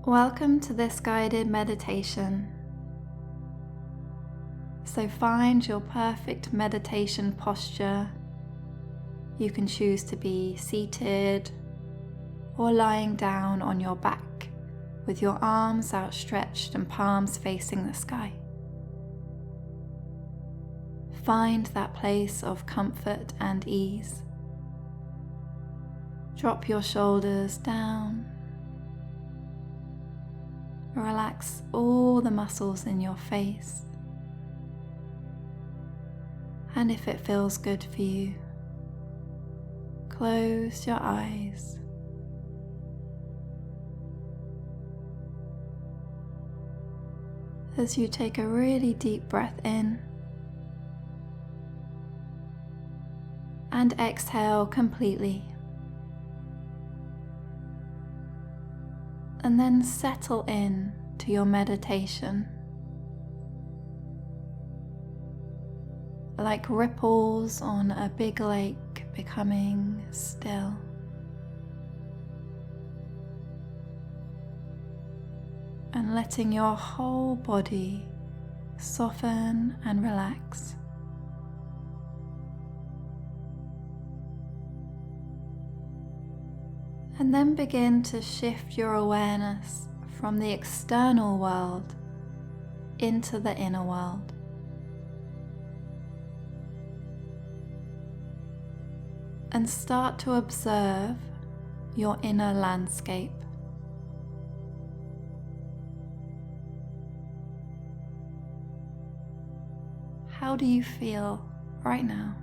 Welcome to this guided meditation. So find your perfect meditation posture. You can choose to be seated or lying down on your back with your arms outstretched and palms facing the sky. Find that place of comfort and ease. Drop your shoulders down. Relax all the muscles in your face. And if it feels good for you, close your eyes. As you take a really deep breath in and exhale completely. And then settle in to your meditation. Like ripples on a big lake becoming still. And letting your whole body soften and relax. And then begin to shift your awareness from the external world into the inner world. And start to observe your inner landscape. How do you feel right now?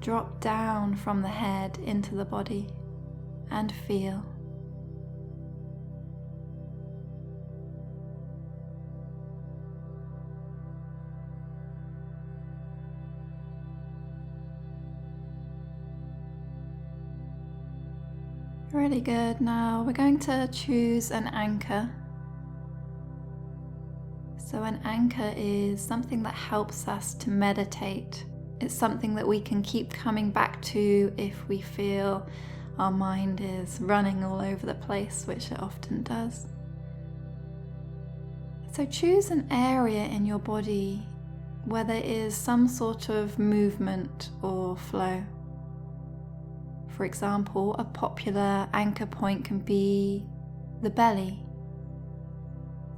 Drop down from the head into the body and feel. Really good. Now we're going to choose an anchor. So an anchor is something that helps us to meditate. It's something that we can keep coming back to if we feel our mind is running all over the place, which it often does. So choose an area in your body where there is some sort of movement or flow. For example, a popular anchor point can be the belly.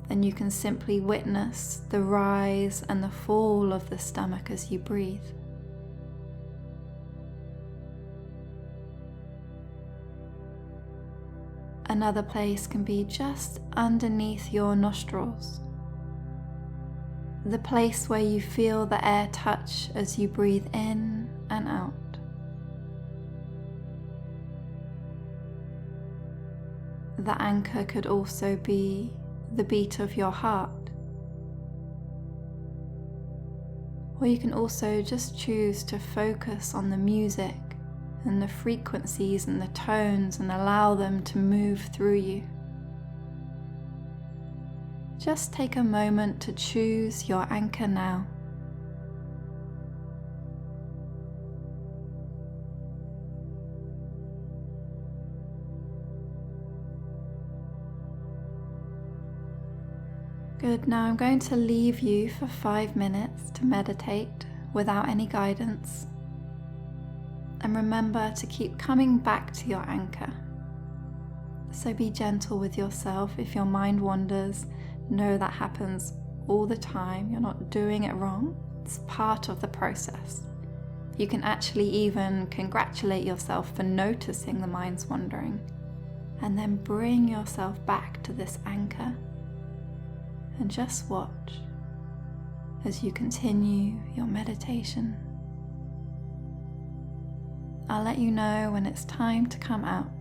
Then you can simply witness the rise and the fall of the stomach as you breathe. Another place can be just underneath your nostrils, the place where you feel the air touch as you breathe in and out. The anchor could also be the beat of your heart. Or you can also just choose to focus on the music and the frequencies and the tones and allow them to move through you. Just take a moment to choose your anchor now. Good, now I'm going to leave you for 5 minutes to meditate without any guidance. And remember to keep coming back to your anchor. So be gentle with yourself. If your mind wanders, know that happens all the time. You're not doing it wrong. It's part of the process. You can actually even congratulate yourself for noticing the mind's wandering. And then bring yourself back to this anchor. And just watch as you continue your meditation. I'll let you know when it's time to come out.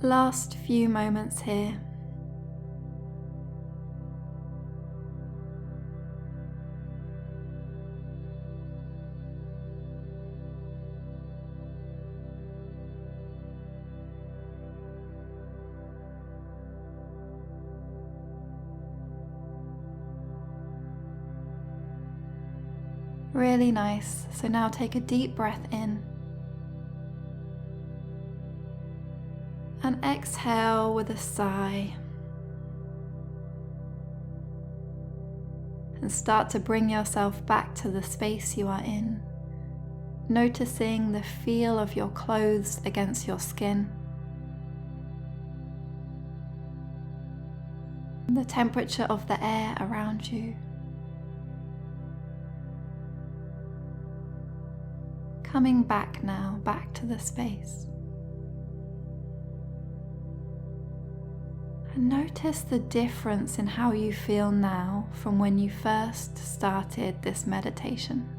Last few moments here. Really nice. So now take a deep breath in. And exhale with a sigh. And start to bring yourself back to the space you are in, noticing the feel of your clothes against your skin, the temperature of the air around you. Coming back now, back to the space. And notice the difference in how you feel now from when you first started this meditation.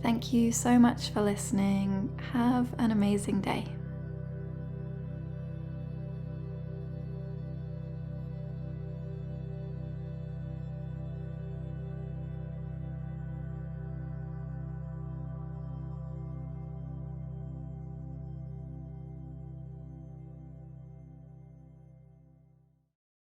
Thank you so much for listening. Have an amazing day.